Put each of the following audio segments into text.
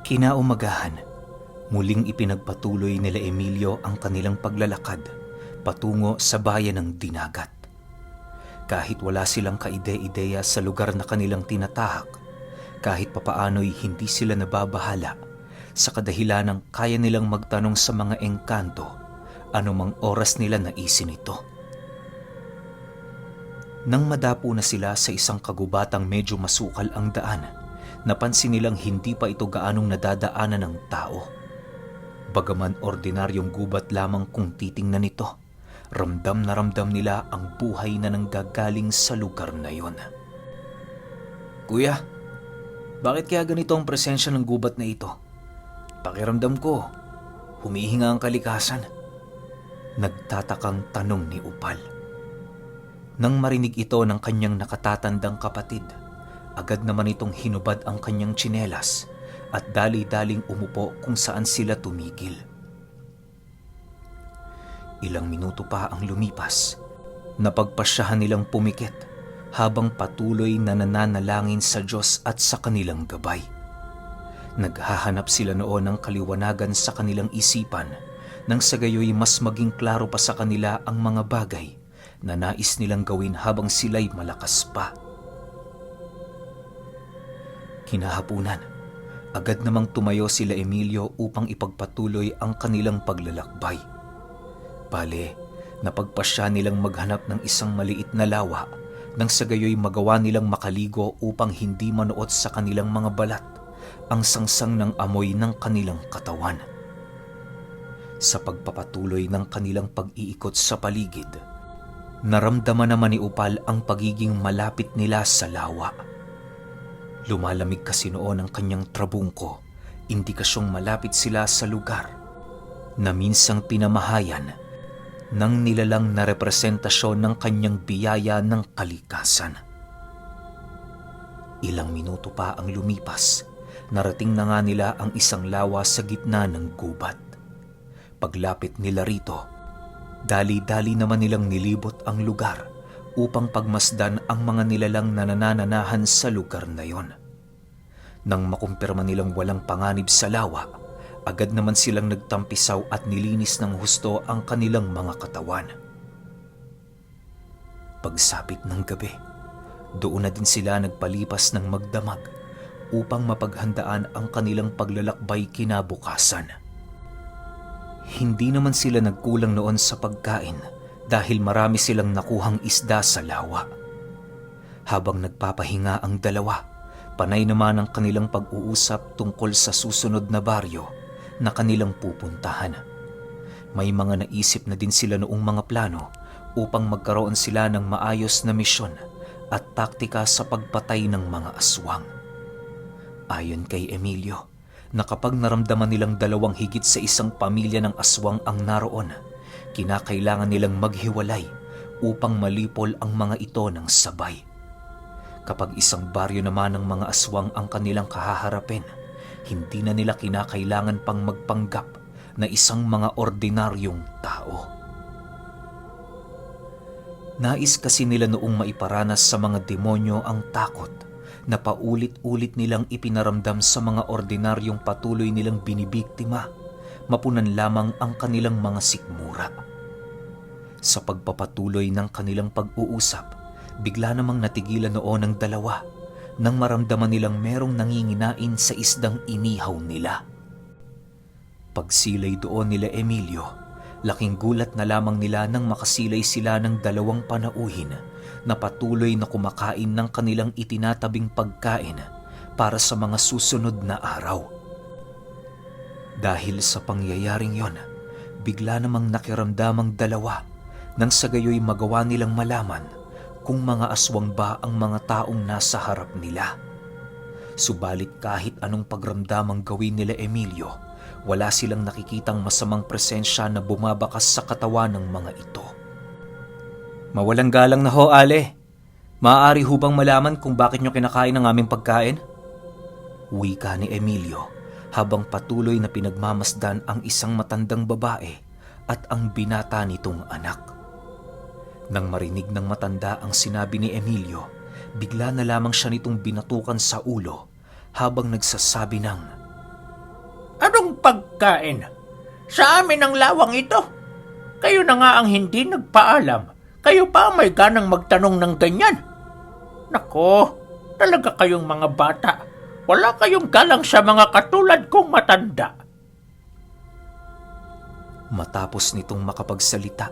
Kinaumagahan, muling ipinagpatuloy nila Emilio ang kanilang paglalakad patungo sa bayan ng Dinagat. Kahit wala silang kaide-ideya sa lugar na kanilang tinatahak, kahit papaano'y hindi sila nababahala sa kadahilanang kaya nilang magtanong sa mga engkanto anumang oras nila naisin ito. Nang madapo na sila sa isang kagubatang medyo masukal ang daan, napansin nilang hindi pa ito gaanong nadadaanan ng tao. Bagaman ordinaryong gubat lamang kung titingnan ito, ramdam na ramdam nila ang buhay na nanggagaling sa lugar na yon. "Kuya, bakit kaya ganito ang presensya ng gubat na ito? Pakiramdam ko, humihinga ang kalikasan." Nagtatakang tanong ni Upal. Nang marinig ito ng kanyang nakatatandang kapatid, agad naman itong hinubad ang kanyang tsinelas at dali-daling umupo kung saan sila tumigil. Ilang minuto pa ang lumipas, napagpasyahan nilang pumikit habang patuloy na nananalangin sa Diyos at sa kanilang gabay. Naghahanap sila noon ng kaliwanagan sa kanilang isipan nang sa gayoy mas maging klaro pa sa kanila ang mga bagay na nais nilang gawin habang sila'y malakas pa. Kinahapunan, agad namang tumayo sila Emilio upang ipagpatuloy ang kanilang paglalakbay. Bale, napagpasya nilang maghanap ng isang maliit na lawa nang sa gayoy magawa nilang makaligo upang hindi manuot sa kanilang mga balat ang sangsang ng amoy ng kanilang katawan. Sa pagpapatuloy ng kanilang pag-iikot sa paligid, naramdaman naman ni Upal ang pagiging malapit nila sa lawa. Lumalamig kasi noon ang kanyang trabungko, indikasyong malapit sila sa lugar na minsang pinamahayan ng nilalang na representasyon ng kanyang biyaya ng kalikasan. Ilang minuto pa ang lumipas, narating na nga nila ang isang lawa sa gitna ng gubat. Paglapit nila rito, dali-dali naman nilang nilibot ang lugar upang pagmasdan ang mga nilalang na nanananahan sa lugar na yon. Nang makumpirma nilang walang panganib sa lawa, agad naman silang nagtampisaw at nilinis ng husto ang kanilang mga katawan. Pagsapit ng gabi, doon na din sila nagpalipas ng magdamag upang mapaghandaan ang kanilang paglalakbay kinabukasan. Hindi naman sila nagkulang noon sa pagkain dahil marami silang nakuhang isda sa lawa. Habang nagpapahinga ang dalawa, panay naman ang kanilang pag-uusap tungkol sa susunod na baryo na kanilang pupuntahan. May mga naisip na din sila noong mga plano upang magkaroon sila ng maayos na misyon at taktika sa pagpatay ng mga aswang. Ayon kay Emilio, na kapag naramdaman nilang dalawang higit sa isang pamilya ng aswang ang naroon, kinakailangan nilang maghiwalay upang malipol ang mga ito ng sabay. Kapag isang baryo naman ng mga aswang ang kanilang kahaharapin, hindi na nila kinakailangan pang magpanggap na isang mga ordinaryong tao. Nais kasi nila noong maiparanas sa mga demonyo ang takot na paulit-ulit nilang ipinaramdam sa mga ordinaryong patuloy nilang binibiktima, mapunan lamang ang kanilang mga sikmura. Sa pagpapatuloy ng kanilang pag-uusap, bigla namang natigilan noon ang dalawa nang maramdaman nilang merong nanginginain sa isdang inihaw nila. Pagsilay doon nila Emilio, laking gulat na lamang nila nang makasilay sila ng dalawang panauhin na patuloy na kumakain ng kanilang itinatabing pagkain para sa mga susunod na araw. Dahil sa pangyayaring yon, bigla namang nakiramdam ang dalawa nang sa gayoy magawa nilang malaman kung mga aswang ba ang mga taong nasa harap nila. Subalit kahit anong pagramdam ang gawin nila Emilio, wala silang nakikitang masamang presensya na bumabakas sa katawan ng mga ito. "Mawalang galang na ho, Ale. Maaari ho bang malaman kung bakit nyo kinakain ang aming pagkain?" Wika ni Emilio habang patuloy na pinagmamasdan ang isang matandang babae at ang binata nitong anak. Nang marinig ng matanda ang sinabi ni Emilio, bigla na lamang siya nitong binatukan sa ulo habang nagsasabi ng, pagkain. Sa amin ang lawang ito. Kayo na nga ang hindi nagpaalam. Kayo pa may ganang magtanong ng ganyan. Nako, talaga kayong mga bata. Wala kayong galang sa mga katulad kong matanda. Matapos nitong makapagsalita,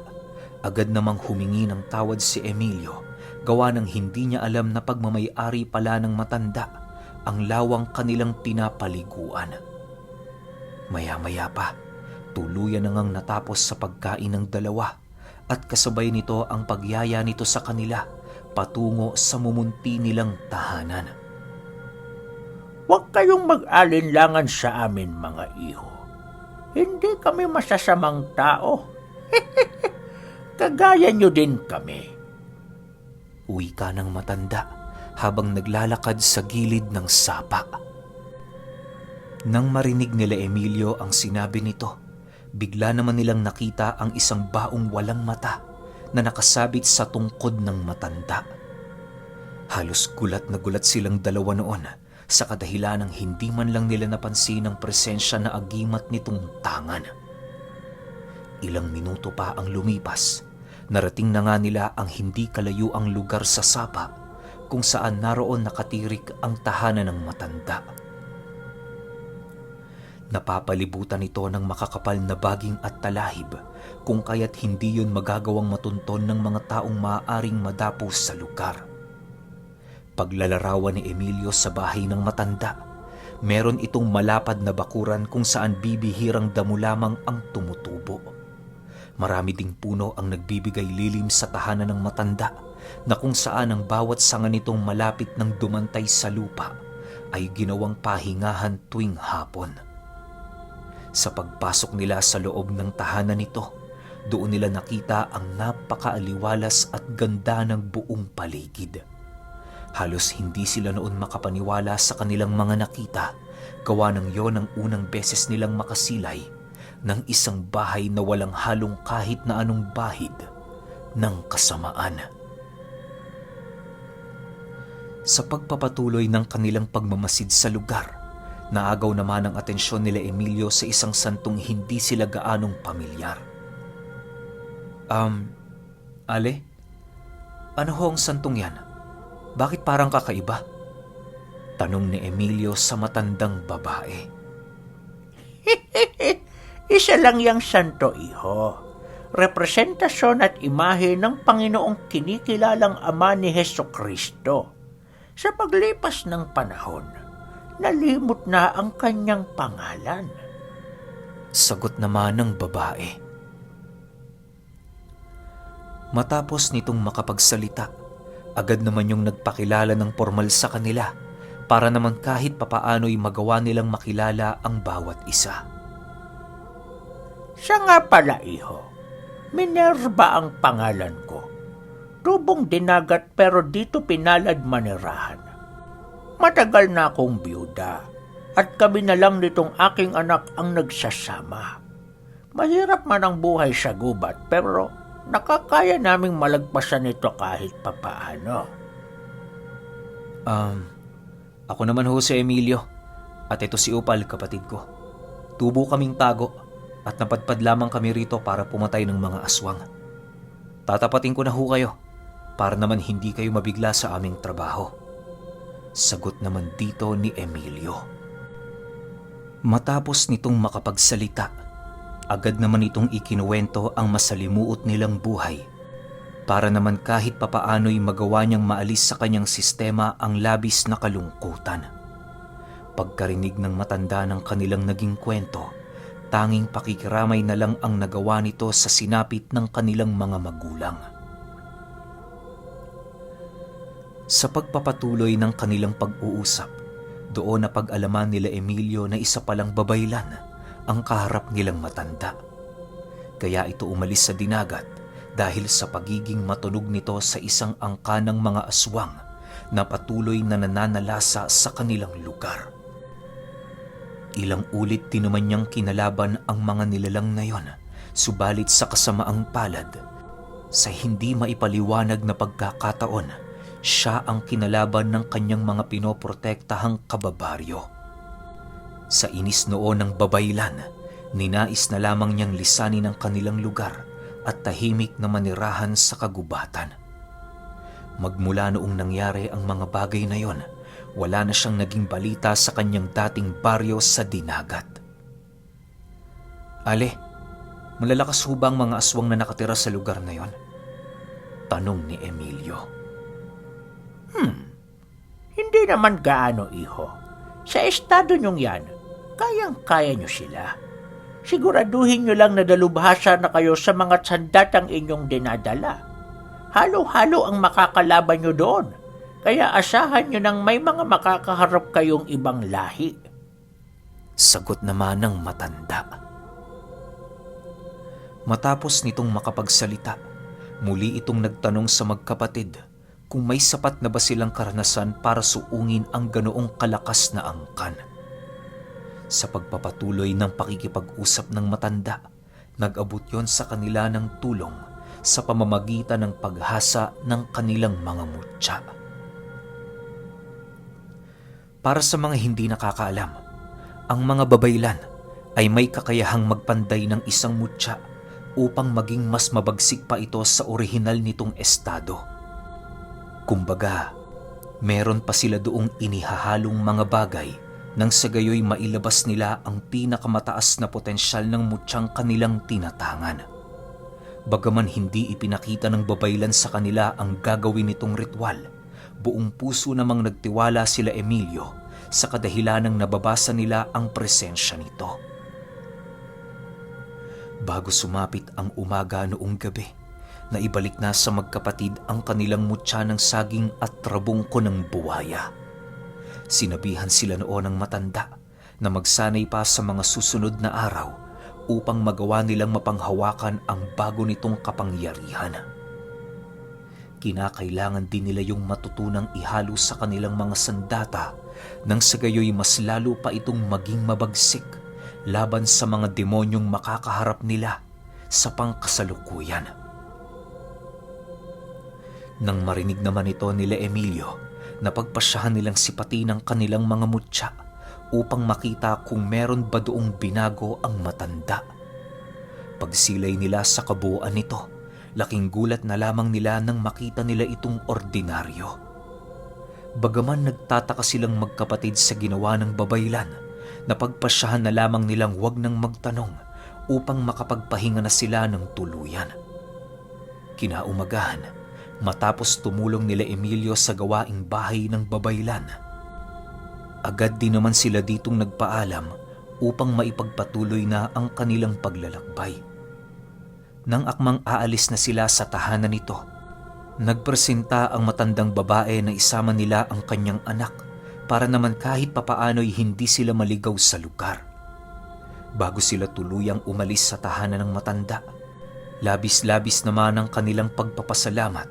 agad namang humingi ng tawad si Emilio, gawa ng hindi niya alam na pagmamay-ari pala ng matanda ang lawang kanilang pinapaliguan. Maya-maya pa, tuluyan na ngang natapos sa pagkain ng dalawa at kasabay nito ang pagyaya nito sa kanila patungo sa mumunti nilang tahanan. Huwag kayong mag-alinlangan sa amin, mga iho. Hindi kami masasamang tao. Kagaya nyo din kami. Uwi ka ng matanda habang naglalakad sa gilid ng sapa. Nang marinig nila Emilio ang sinabi nito, bigla naman nilang nakita ang isang baong walang mata na nakasabit sa tungkod ng matanda. Halos gulat na gulat silang dalawa noon sa kadahilan ng hindi man lang nila napansin ang presensya na agimat nitong tangan. Ilang minuto pa ang lumipas, narating na nga nila ang hindi kalayuang lugar sa sapa kung saan naroon nakatirik ang tahanan ng matanda. Napapalibutan ito ng makakapal na baging at talahib kung kaya't hindi yun magagawang matunton ng mga taong maaaring madapo sa lugar. Paglalarawan ni Emilio sa bahay ng matanda, meron itong malapad na bakuran kung saan bibihirang damo lamang ang tumutubo. Marami ding puno ang nagbibigay lilim sa tahanan ng matanda na kung saan ang bawat sanga nitong malapit ng dumantay sa lupa ay ginawang pahingahan tuwing hapon. Sa pagpasok nila sa loob ng tahanan nito, doon nila nakita ang napakaaliwalas at ganda ng buong paligid. Halos hindi sila noon makapaniwala sa kanilang mga nakita, gawa ng yon ang unang beses nilang makasilay ng isang bahay na walang halong kahit na anong bahid ng kasamaan. Sa pagpapatuloy ng kanilang pagmamasid sa lugar, naagaw naman ang atensyon nila Emilio sa isang santong hindi sila gaanong pamilyar. Ale? Ano ho ang santong yan? Bakit parang kakaiba? Tanong ni Emilio sa matandang babae. Isa lang yang santo, iho. Representasyon at imahe ng Panginoong kinikilalang Ama ni Hesukristo. Sa paglipas ng panahon, nalimot na ang kanyang pangalan. Sagot naman ng babae. Matapos nitong makapagsalita, agad naman yung nagpakilala ng formal sa kanila para naman kahit papaano'y magawa nilang makilala ang bawat isa. Siya nga pala, iho. Minerva ang pangalan ko. Tubong dinagat pero dito pinalad manirahan. Matagal na akong biyuda at kami na lang nitong aking anak ang nagsasama. Mahirap man ang buhay sa gubat pero nakakaya naming malagpasan ito kahit papaano. Ako naman ho si Emilio at ito si Upal, kapatid ko. Tubo kaming tago at napadpad lamang kami rito para pumatay ng mga aswang. Tatapatin ko na ho kayo para naman hindi kayo mabigla sa aming trabaho. Sagot naman dito ni Emilio. Matapos nitong makapagsalita, agad naman itong ikinuwento ang masalimuot nilang buhay para naman kahit papaano'y magawa niyang maalis sa kanyang sistema ang labis na kalungkutan. Pagkarinig ng matanda ng kanilang naging kwento, tanging pakikiramay na lang ang nagawa nito sa sinapit ng kanilang mga magulang. Sa pagpapatuloy ng kanilang pag-uusap, doon na pag-alaman nila Emilio na isa palang babaylan ang kaharap nilang matanda. Kaya ito umalis sa dinagat dahil sa pagiging matunog nito sa isang angka ng mga aswang na patuloy na nananalasa sa kanilang lugar. Ilang ulit din naman niyang kinalaban ang mga nilalang na yon, subalit sa kasamaang palad, sa hindi maipaliwanag na pagkakataon, siya ang kinalaban ng kanyang mga pinoprotektahang kababaryo. Sa inis noon ng babaylan, Ninais na lamang niyang lisanin ang kanilang lugar at tahimik na manirahan sa kagubatan. Magmula noong nangyari ang mga bagay na yon, wala na siyang naging balita sa kanyang dating baryo sa Dinagat. Ale, malalakas ho ba ang mga aswang na nakatira sa lugar na yon? Tanong ni Emilio. Hindi naman gaano, iho. Sa estado nyong yan, kayang-kaya nyo sila. Siguraduhin nyo lang na dalubhasa na kayo sa mga sandatang inyong dinadala. Halo-halo ang makakalaban nyo doon. Kaya asahan nyo nang may mga makakaharap kayong ibang lahi. Sagot naman ng matanda. Matapos nitong makapagsalita, muli itong nagtanong sa magkapatid kung may sapat na ba silang karanasan para suungin ang ganoong kalakas na angkan. Sa pagpapatuloy ng pakikipag-usap ng matanda, nag-abot yon sa kanila ng tulong sa pamamagitan ng paghasa ng kanilang mga mutya. Para sa mga hindi nakakaalam, ang mga babaylan ay may kakayahang magpanday ng isang mutya upang maging mas mabagsik pa ito sa orihinal nitong estado. Kumbaga, meron pa sila doong inihahalong mga bagay nang sa gayoy mailabas nila ang pinakamataas na potensyal ng mutyang kanilang tinatangan. Bagaman hindi ipinakita ng babaylan sa kanila ang gagawin nitong ritual, buong puso namang nagtiwala sila Emilio sa kadahilanang nababasa nila ang presensya nito. Bago sumapit ang umaga noong gabi, naibalik na sa magkapatid ang kanilang mutya ng saging at trabungko ng buwaya. Sinabihan sila noon ng matanda na magsanay pa sa mga susunod na araw upang magawa nilang mapanghawakan ang bago nitong kapangyarihan. Kinakailangan din nila yung matutunang ihalo sa kanilang mga sandata nang sa gayoy mas lalo pa itong maging mabagsik laban sa mga demonyong makakaharap nila sa pangkasalukuyan. Nang marinig naman ito nila Emilio, napagpasyahan nilang sipatin ang kanilang mga mutya upang makita kung meron ba doong binago ang matanda. Pagsilay nila sa kabuuan nito, laking gulat na lamang nila nang makita nila itong ordinaryo. Bagaman nagtataka silang magkapatid sa ginawa ng babaylan, napagpasyahan na lamang nilang wag nang magtanong upang makapagpahinga na sila ng tuluyan. Kinaumagahan, matapos tumulong nila Emilio sa gawaing bahay ng babaylan, agad din naman sila ditong nagpaalam upang maipagpatuloy na ang kanilang paglalakbay. Nang akmang aalis na sila sa tahanan nito, nagpresenta ang matandang babae na isama nila ang kanyang anak para naman kahit papaano'y hindi sila maligaw sa lugar. Bago sila tuluyang umalis sa tahanan ng matanda, labis-labis naman ang kanilang pagpapasalamat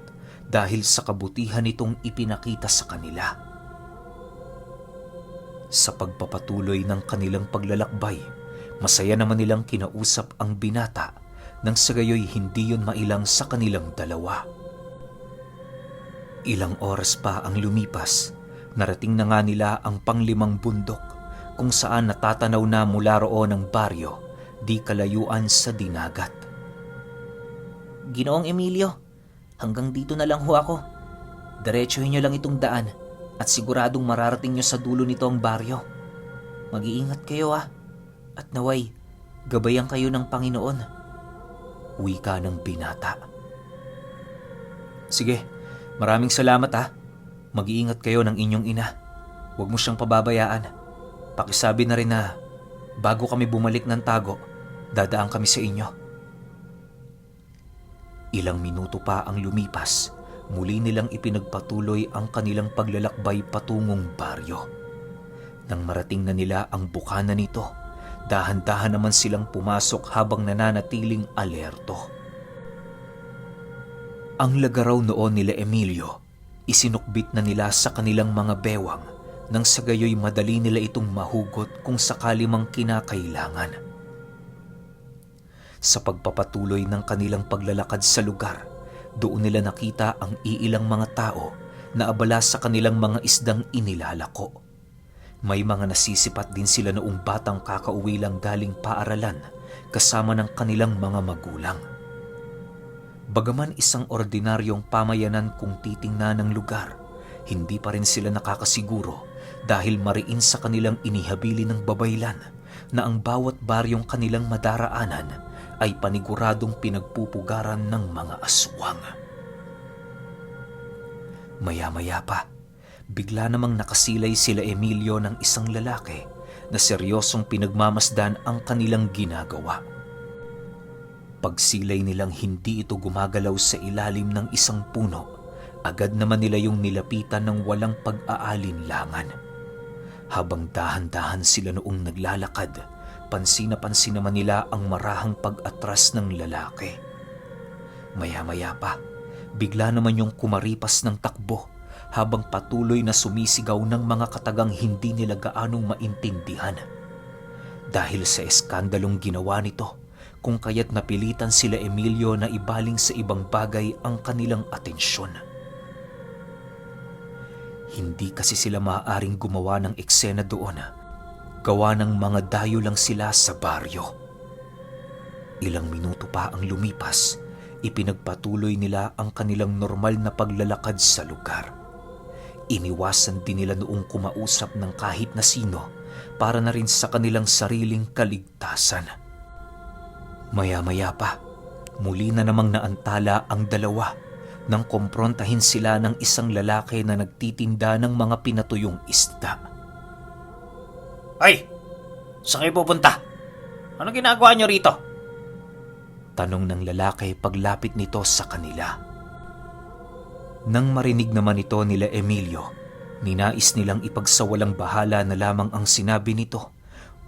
dahil sa kabutihan nitong ipinakita sa kanila. Sa pagpapatuloy ng kanilang paglalakbay, masaya naman nilang kinausap ang binata nang sa gayoy hindi yun mailang sa kanilang dalawa. Ilang oras pa ang lumipas, narating na nga nila ang panglimang bundok kung saan natatanaw na mula roon ang baryo di kalayuan sa Dinagat. Ginoong Emilio, hanggang dito na lang ho ako. Diretsuhin niyo lang itong daan at siguradong mararating niyo sa dulo nito ang baryo. Mag-iingat kayo at naway gabayan kayo ng Panginoon. Wika ng binata. Sige, maraming salamat Mag-iingat kayo ng inyong ina. Huwag mo siyang pababayaan. Pakisabi na rin na bago kami bumalik ng Tago, dadaan kami sa inyo. Ilang minuto pa ang lumipas, muli nilang ipinagpatuloy ang kanilang paglalakbay patungong baryo. Nang marating na nila ang bukana nito, dahan-dahan naman silang pumasok habang nananatiling alerto. Ang lagaraw noon nila Emilio, isinukbit na nila sa kanilang mga bewang nang sa gayoy madali nila itong mahugot kung sakali mang kinakailangan. Sa pagpapatuloy ng kanilang paglalakad sa lugar, doon nila nakita ang iilang mga tao na abala sa kanilang mga isdang inilalako. May mga nasisipat din sila noong batang kakauwi lang galing paaralan kasama ng kanilang mga magulang. Bagaman isang ordinaryong pamayanan kung titingnan ng lugar, hindi pa rin sila nakakasiguro dahil mariin sa kanilang inihabili ng babaylan na ang bawat baryong kanilang madaraanan ay paniguradong pinagpupugaran ng mga aswang. Maya-maya pa, bigla namang nakasilay sila Emilio ng isang lalaki na seryosong pinagmamasdan ang kanilang ginagawa. Pagsilay nilang hindi ito gumagalaw sa ilalim ng isang puno, agad naman nila yung nilapitan ng walang pag-aalinlangan. Habang dahan-dahan sila noong naglalakad, pansin na pansin naman nila ang marahang pag-atras ng lalaki. Maya-maya pa, bigla naman yung kumaripas ng takbo habang patuloy na sumisigaw ng mga katagang hindi nila gaanong maintindihan. Dahil sa eskandalong ginawa nito, kung kaya't napilitan sila Emilio na ibaling sa ibang bagay ang kanilang atensyon. Hindi kasi sila maaaring gumawa ng eksena doon. Gawa ng mga dayo lang sila sa baryo. Ilang minuto pa ang lumipas, ipinagpatuloy nila ang kanilang normal na paglalakad sa lugar. Iniwasan din nila noong kumausap ng kahit na sino para na rin sa kanilang sariling kaligtasan. Maya-maya pa, muli na namang naantala ang dalawa nang komprontahin sila ng isang lalaki na nagtitinda ng mga pinatuyong isda. Ay! Saan kayo pupunta? Ano ginagawa niyo rito? Tanong ng lalaki paglapit nito sa kanila. Nang marinig naman ito nila Emilio, ninais nilang ipagsawalang bahala na lamang ang sinabi nito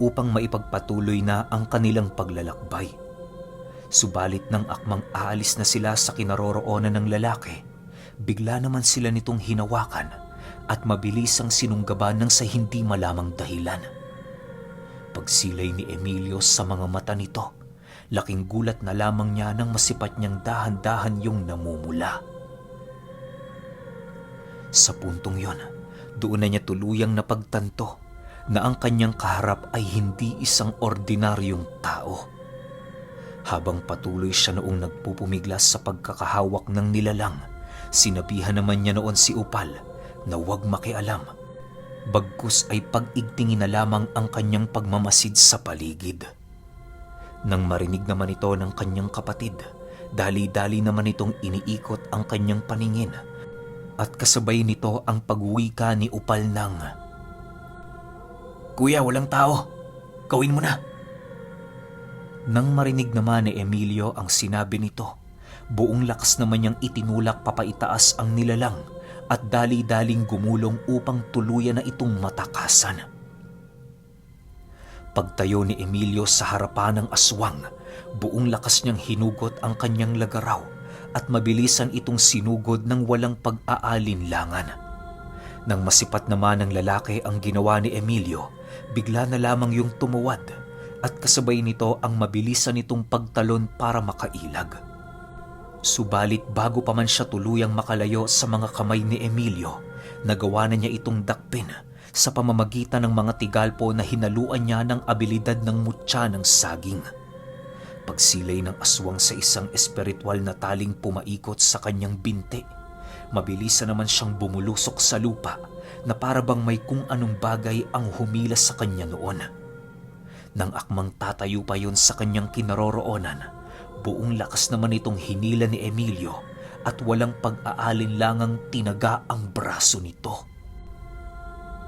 upang maipagpatuloy na ang kanilang paglalakbay. Subalit nang akmang aalis na sila sa kinaroroonan ng lalaki, bigla naman sila nitong hinawakan at mabilisang sinunggaban ng sa hindi malamang dahilan. Pagsilay ni Emilio sa mga mata nito, laking gulat na lamang niya nang masipat niyang dahan-dahan yung namumula. Sa puntong yon, doon na niya tuluyang napagtanto na ang kanyang kaharap ay hindi isang ordinaryong tao. Habang patuloy siya noong nagpupumiglas sa pagkakahawak ng nilalang, sinabihan naman niya noon si Upal na huwag makialam. Bagkus ay pag-igtingin na lamang ang kanyang pagmamasid sa paligid. Nang marinig naman ito ng kanyang kapatid, dali-dali naman itong iniikot ang kanyang paningin at kasabay nito ang pagwika ni Upal ng, Kuya, walang tao. Gawin mo na. Nang marinig naman ni Emilio ang sinabi nito, buong lakas naman niyang itinulak papaitaas ang nilalang at dali-daling gumulong upang tuluyan na itong matakasan. Pagtayo ni Emilio sa harapan ng aswang, buong lakas niyang hinugot ang kanyang lagaraw at mabilisan itong sinugod ng walang pag-aalinlangan. Nang masipat naman ng lalaki ang ginawa ni Emilio, bigla na lamang yung tumuwad at kasabay nito ang mabilisan nitong pagtalon para makailag. Subalit bago pa man siya tuluyang makalayo sa mga kamay ni Emilio, nagawa na niya itong dakpin sa pamamagitan ng mga tigalpo na hinaluan niya ng abilidad ng mutya ng saging. Pagsilay ng aswang sa isang espiritual na taling pumaikot sa kanyang binti, mabilisan naman siyang bumulusok sa lupa na para bang may kung anong bagay ang humila sa kanya noon. Nang akmang tatayo pa yun sa kanyang kinaroroonan, buong lakas naman itong hinila ni Emilio at walang pag-aalinlangang tinaga ang braso nito.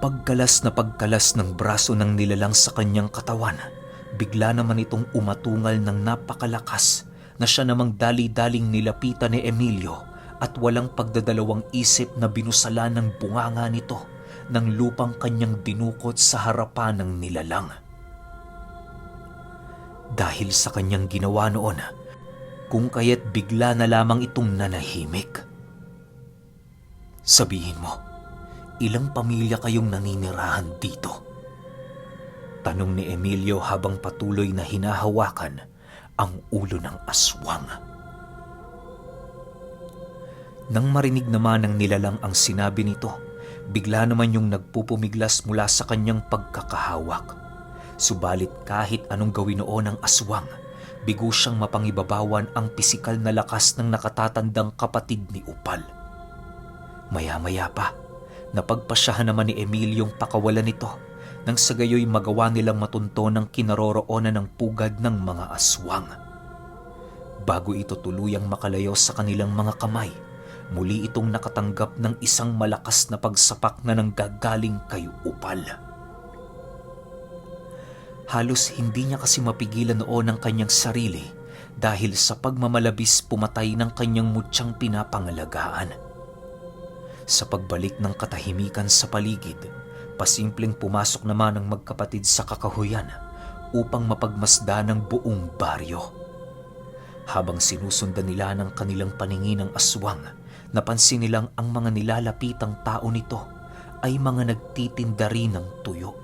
Pagkalas ng braso ng nilalang sa kanyang katawan, bigla naman itong umatungal ng napakalakas na siya namang dali-daling nilapitan ni Emilio at walang pagdadalawang isip na binusalan ng bunganga nito ng lupang kanyang dinukot sa harapan ng nilalang. Dahil sa kanyang ginawa noon, kung kaya't bigla na lamang itong nanahimik. Sabihin mo, ilang pamilya kayong naninirahan dito? Tanong ni Emilio habang patuloy na hinahawakan ang ulo ng aswang. Nang marinig naman ng nilalang ang sinabi nito, Bigla naman yung nagpupumiglas mula sa kanyang pagkakahawak. Subalit kahit anong gawin noon ng aswang, bigo siyang mapangibabawan ang pisikal na lakas ng nakatatandang kapatid ni Upal. Maya-maya pa, napagpasyahan naman ni Emilio yung pakawalan nito nang sa gayoy magawa nilang matunto ng kinaroroonan ng pugad ng mga aswang. Bago ito tuluyang makalayo sa kanilang mga kamay, muli itong nakatanggap ng isang malakas na pagsapak na nanggagaling kay Upal. Halos hindi niya kasi mapigilan noon ang kanyang sarili dahil sa pagmamalabis pumatay ng kanyang mutyang pinapangalagaan. Sa pagbalik ng katahimikan sa paligid, pasimpleng pumasok naman ang magkapatid sa kakahuyan upang mapagmasda ng buong baryo. Habang sinusundan nila ng kanilang paningin ang aswang, napansin nilang ang mga nilalapitang tao nito ay mga nagtitinda rin ng tuyo.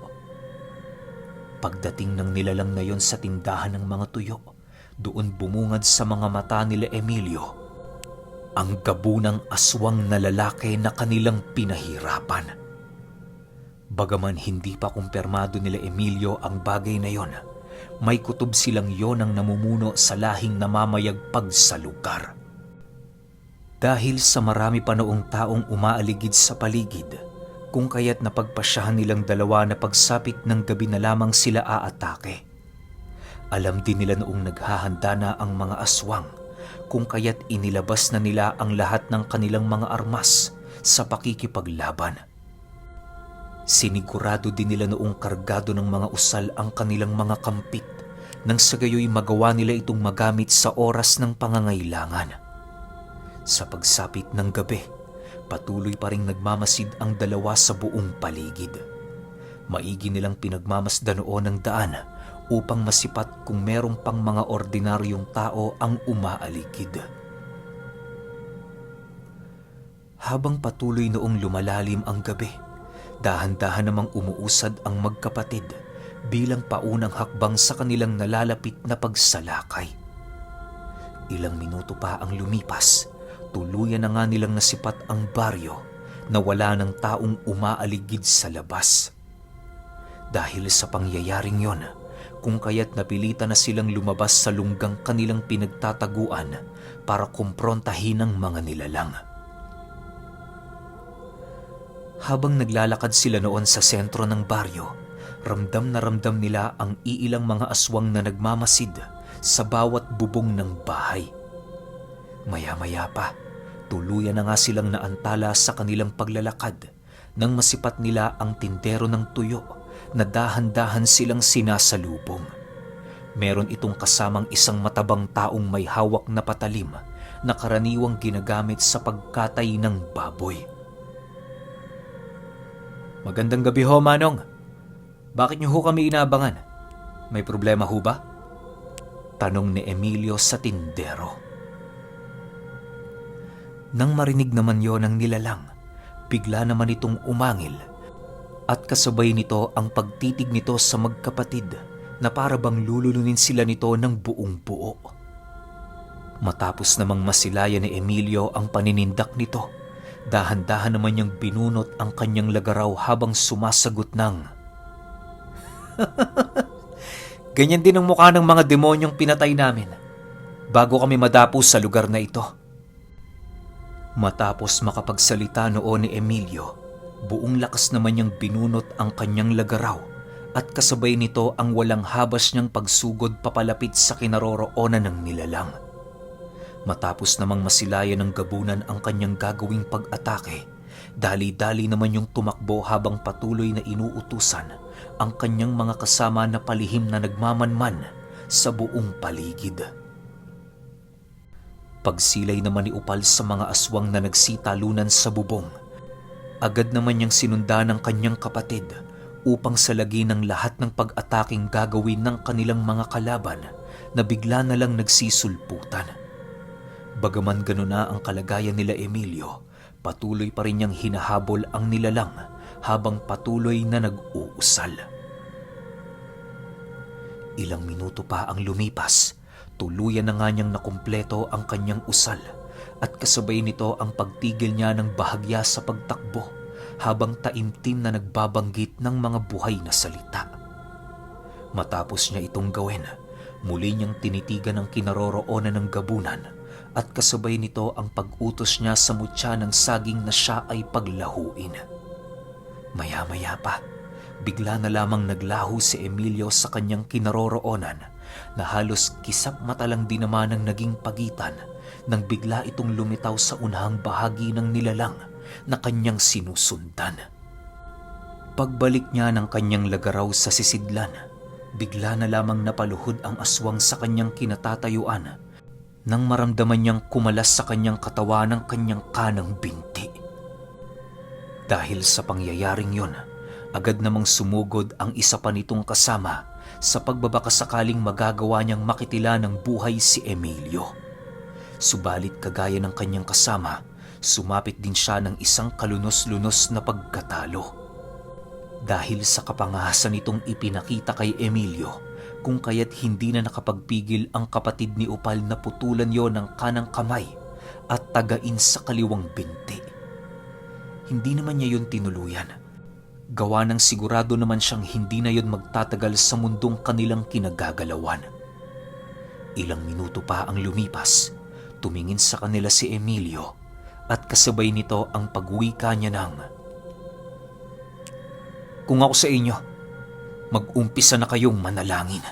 Pagdating ng nilalang na yon sa tindahan ng mga tuyo, doon bumungad sa mga mata nila Emilio ang gabunang aswang na lalaki na kanilang pinahirapan. Bagaman hindi pa kumpirmado nila Emilio ang bagay na yon, may kutob silang yon ang namumuno sa lahing namamayagpag sa lugar. Dahil sa marami pa noong taong umaaligid sa paligid, kung kaya't napagpasyahan nilang dalawa na pagsapit ng gabi na lamang sila aatake. Alam din nila noong naghahanda na ang mga aswang, kung kaya't inilabas na nila ang lahat ng kanilang mga armas sa pakikipaglaban. Sinigurado din nila noong kargado ng mga usal ang kanilang mga kampit nang sa gayoy magawa nila itong magamit sa oras ng pangangailangan. Sa pagsapit ng gabi, patuloy pa ring nagmamasid ang dalawa sa buong paligid. Maigi nilang pinagmamasdan noon ang daan upang masipat kung merong pang mga ordinaryong tao ang umaaligid. Habang patuloy noong lumalalim ang gabi, dahan-dahan namang umuusad ang magkapatid bilang paunang hakbang sa kanilang nalalapit na pagsalakay. Ilang minuto pa ang lumipas, tuluyan na nga nilang nasipat ang baryo na wala ng taong umaaligid sa labas. Dahil sa pangyayaring yon, kung kaya't napilitan na silang lumabas sa lunggang kanilang pinagtataguan para kumprontahin ang mga nilalang. Habang naglalakad sila noon sa sentro ng baryo, ramdam na ramdam nila ang iilang mga aswang na nagmamasid sa bawat bubong ng bahay. Maya-maya pa, tuluyan na nga silang naantala sa kanilang paglalakad nang masipat nila ang tindero ng tuyo na dahan-dahan silang sinasalubong. Meron itong kasamang isang matabang taong may hawak na patalim na karaniwang ginagamit sa pagkatay ng baboy. "Magandang gabi ho, Manong. Bakit niyo ho kami inaabangan? May problema ho ba?" tanong ni Emilio sa tindero. Nang marinig naman yon ng nilalang, bigla naman itong umangil at kasabay nito ang pagtitig nito sa magkapatid na para bang lululunin sila nito ng buong buo. Matapos namang masilayan ni Emilio ang paninindak nito, dahan-dahan naman niyang binunot ang kanyang lagaraw habang sumasagot ng "Ganyan din ang mukha ng mga demonyong pinatay namin bago kami madapo sa lugar na ito." Matapos makapagsalita noon ni Emilio, buong lakas naman niyang binunot ang kanyang lagaraw at kasabay nito ang walang habas niyang pagsugod papalapit sa kinaroroonan ng nilalang. Matapos namang masilayan ng gabunan ang kanyang gagawing pag-atake, dali-dali naman yung tumakbo habang patuloy na inuutusan ang kanyang mga kasama na palihim na nagmamanman sa buong paligid. Pagsilay naman ni Upal sa mga aswang na nagsitalunan sa bubong, agad naman niyang sinundan ng kanyang kapatid upang salagin ang lahat ng pag-ataking gagawin ng kanilang mga kalaban na bigla na lang nagsisulputan. Bagaman gano'n na ang kalagayan nila Emilio, patuloy pa rin niyang hinahabol ang nilalang habang patuloy na nag-uusal. Ilang minuto pa ang lumipas, tuluyan na nga niyang nakumpleto ang kanyang usal at kasabay nito ang pagtigil niya ng bahagya sa pagtakbo habang taimtim na nagbabanggit ng mga buhay na salita. Matapos niya itong gawin, muli niyang tinitigan ang kinaroroonan ng gabunan at kasabay nito ang pag-utos niya sa mutya ng saging na siya ay paglahuin. Maya-maya pa, bigla na lamang naglaho si Emilio sa kanyang kinaroroonan na halos kisap mata lang din naman ang naging pagitan nang bigla itong lumitaw sa unahang bahagi ng nilalang na kanyang sinusundan. Pagbalik niya ng kanyang lagaraw sa sisidlan, bigla na lamang napaluhod ang aswang sa kanyang kinatatayuan nang maramdaman niyang kumalas sa kanyang katawan ng kanyang kanang binti. Dahil sa pangyayaring yon, agad namang sumugod ang isa pa nitong kasama sa pagbabakasakaling magagawa niyang makitila ng buhay si Emilio. Subalit kagaya ng kanyang kasama, sumapit din siya ng isang kalunos-lunos na pagkatalo. Dahil sa kapangahasan nitong ipinakita kay Emilio, kung kaya't hindi na nakapagpigil ang kapatid ni Upal na putulan yon ng kanang kamay at tagain sa kaliwang binti. Hindi naman niya yun tinuluyan. Gawa ng sigurado naman siyang hindi na yun magtatagal sa mundong kanilang kinagagalawan. Ilang minuto pa ang lumipas, tumingin sa kanila si Emilio at kasabay nito ang pagwika niya ng, "Kung ako sa inyo, mag-umpisa na kayong manalangin."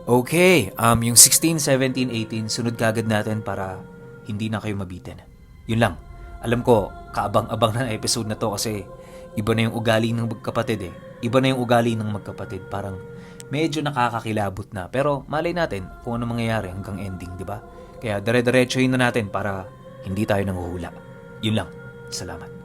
Okay, yung 16, 17, 18, sunod kagad natin para hindi na kayo mabitin. Yun lang. Alam ko, kaabang-abang na episode na to kasi iba na yung ugali ng magkapatid eh. Iba na yung ugali ng magkapatid. Parang medyo nakakakilabot na. Pero malay natin kung ano mangyayari hanggang ending, di ba? Kaya dire-diretsuhin na natin para hindi tayo nanghuhula. Yun lang. Salamat.